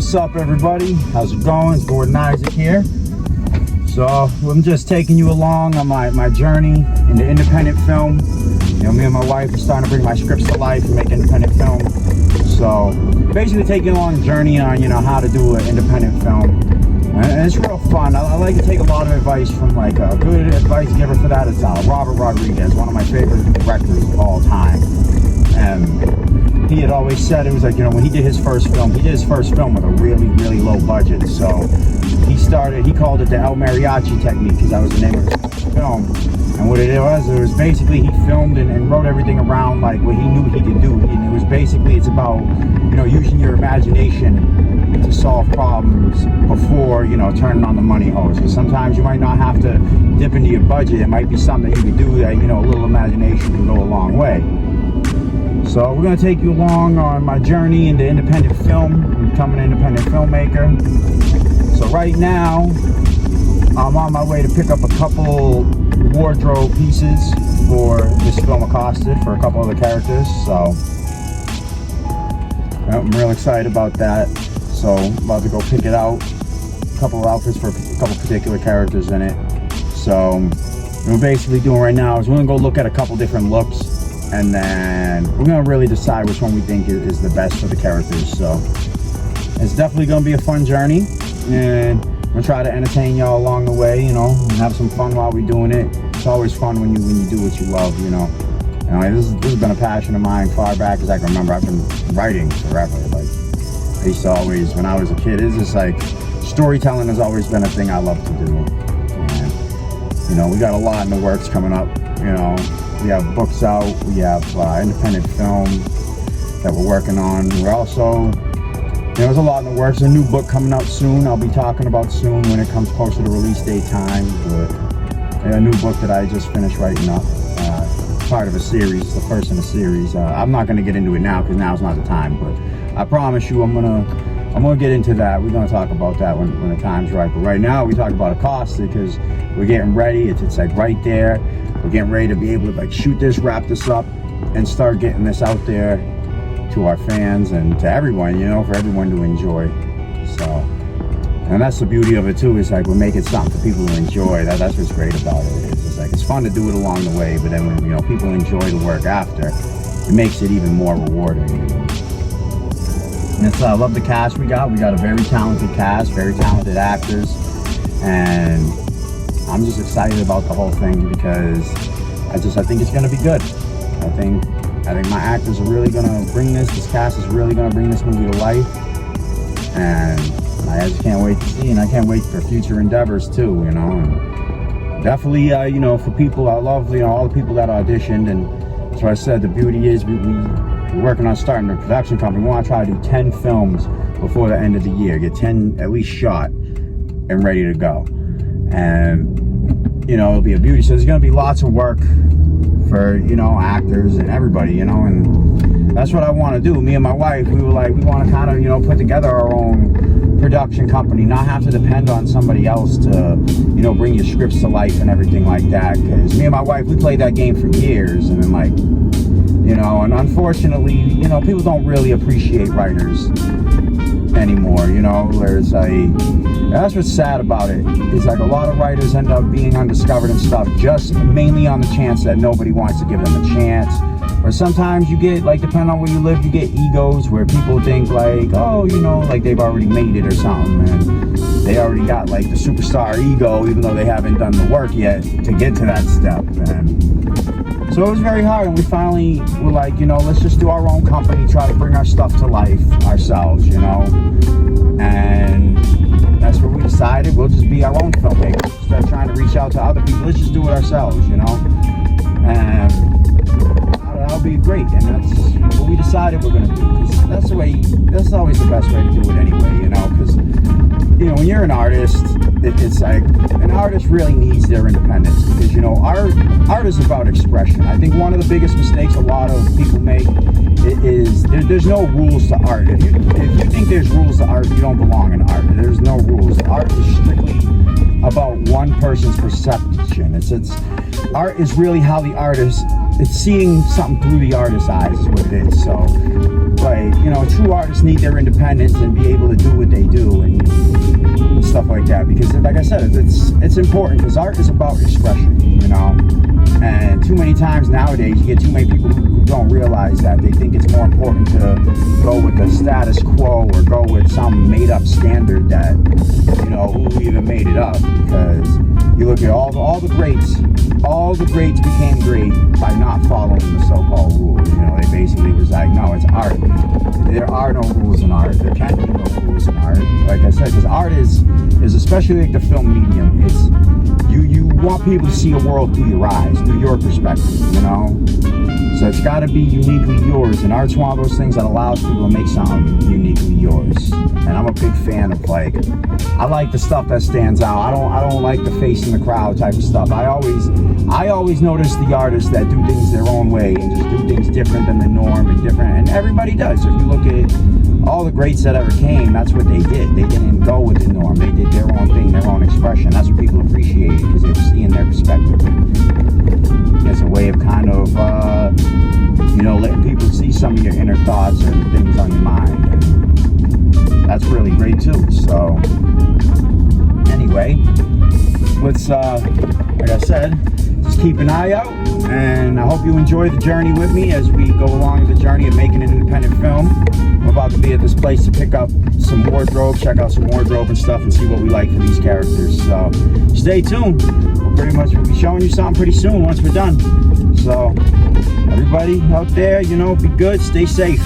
What's up, everybody? How's it going? It's Gordon Isaac here. So I'm just taking you along on my journey into independent film. You know, me and my wife are starting to bring my scripts to life and make independent film. So basically taking you along a journey on, you know, how to do an independent film. And it's real fun. I like to take a lot of advice from, like, a good advice giver for that is Robert Rodriguez, one of my favorite directors of all time. And he had always said, it was like, you know, when he did his first film with a really, really low budget. So he called it the El Mariachi technique, because that was the name of his film. And what it was basically he filmed and wrote everything around like what he knew he could do. And it was basically, it's about, you know, using your imagination to solve problems before, you know, turning on the money hose. Because sometimes you might not have to dip into your budget. It might be something that you could do that, you know, a little imagination can go a long way. So we're going to take you along on my journey into independent film, becoming an independent filmmaker. So right now, I'm on my way to pick up a couple wardrobe pieces for this film Accosted for a couple other characters. So I'm real excited about that. So I'm about to go pick it out. A couple of outfits for a couple particular characters in it. So what we're basically doing right now is we're going to go look at a couple different looks. And then we're going to really decide which one we think is the best for the characters. So it's definitely going to be a fun journey. And I'm going to try to entertain y'all along the way, you know, and have some fun while we're doing it. It's always fun when you do what you love, you know. And this has been a passion of mine far back as I can remember. I've been writing forever. Like, I used to always, when I was a kid, it's just like storytelling has always been a thing I love to do. And, you know, we got a lot in the works coming up, you know. We have books out, we have independent film that we're working on. We're also, you know, there's a lot in the works. There's a new book coming out soon, I'll be talking about soon when it comes closer to release date time. But a new book that I just finished writing up, part of a series, the first in a series. I'm not gonna get into it now because now's not the time, but I promise you I'm gonna get into that. We're gonna talk about that when the time's right. But right now we talk about Accosted because we're getting ready. It's like right there. We're getting ready to be able to like shoot this, wrap this up, and start getting this out there to our fans and to everyone, you know, for everyone to enjoy. So, and that's the beauty of it too, is like we're making something for people to enjoy. That's what's great about it. It's just like, it's fun to do it along the way, but then when, you know, people enjoy the work after, it makes it even more rewarding. And it's, I love the cast we got. We got a very talented cast, very talented actors, and I'm just excited about the whole thing because I think it's going to be good. I think my actors are really going to bring this cast is really going to bring this movie to life. And I just can't wait to see, and I can't wait for future endeavors too, you know. And definitely, you know, for people, I love, you know, all the people that auditioned. And that's what I said, the beauty is we're working on starting a production company. We want to try to do 10 films before the end of the year, get 10 at least shot and ready to go. And, you know, it'll be a beauty. So there's going to be lots of work for, you know, actors and everybody, you know, and that's what I want to do. Me and my wife, we were like, we want to kind of, you know, put together our own production company, not have to depend on somebody else to, you know, bring your scripts to life and everything like that. Because me and my wife, we played that game for years, and then, like, you know, and unfortunately, you know, people don't really appreciate writers anymore, you know. There's that's what's sad about it, is like a lot of writers end up being undiscovered and stuff just mainly on the chance that nobody wants to give them a chance. Or sometimes you get, like, depending on where you live, you get egos where people think like, oh, you know, like they've already made it or something, and they already got like the superstar ego even though they haven't done the work yet to get to that step. And so it was very hard, and we finally were like, you know, let's just do our own company, try to bring our stuff to life ourselves, you know. And that's what we decided. We'll just be our own filmmakers. Instead of trying to reach out to other people, let's just do it ourselves, you know. And that'll be great. And that's what we decided we're going to do. Because that's always the best way to do it anyway, you know. Because, you know, when you're an artist, it's like, an artist really needs their independence. Because, you know, art is about expression. I think one of the biggest mistakes a lot of people make is there's no rules to art. If you think there's rules to art, you don't belong in art. There's no rules. Art is strictly about one person's perception. It's art is really how the artist, it's seeing something through the artist's eyes is what it is. So like, you know, true artists need their independence and be able to do what they do and stuff like that, because like I said, it's important, because art is about expression, you know. And too many times nowadays you get too many people who don't realize that. They think it's more important to go with the status quo or go with some made up standard that, you know, who even made it up. Because you look at all the greats became great by not following the so-called rules. You know, they basically was like, no, it's art. There are no rules in art. There can be no rules in art. Like I said, because art is especially like the film medium. It's you want people to see a world through your eyes, through your perspective, you know? So it's got to be uniquely yours, and art's one of those things that allows people to make something uniquely yours. And I'm a big fan of, like, I like the stuff that stands out. I don't like the face in the crowd type of stuff. I always notice the artists that do things their own way and just do things different than the norm and different, and everybody does. If you look at all the greats that ever came, that's what they did. They didn't go with the norm. They did their own thing, their own expression. That's what people appreciated, because they were seeing their perspective. It's a way of kind of, you know, letting people see some of your inner thoughts and things on your mind. And that's really great too. So, anyway, let's, like I said, just keep an eye out. And I hope you enjoy the journey with me as we go along the journey of making an independent film. I'm about to be at this place to pick up some wardrobe, check out some wardrobe and stuff, and see what we like for these characters. So stay tuned. We'll pretty much be showing you something pretty soon once we're done. So everybody out there, you know, be good, stay safe.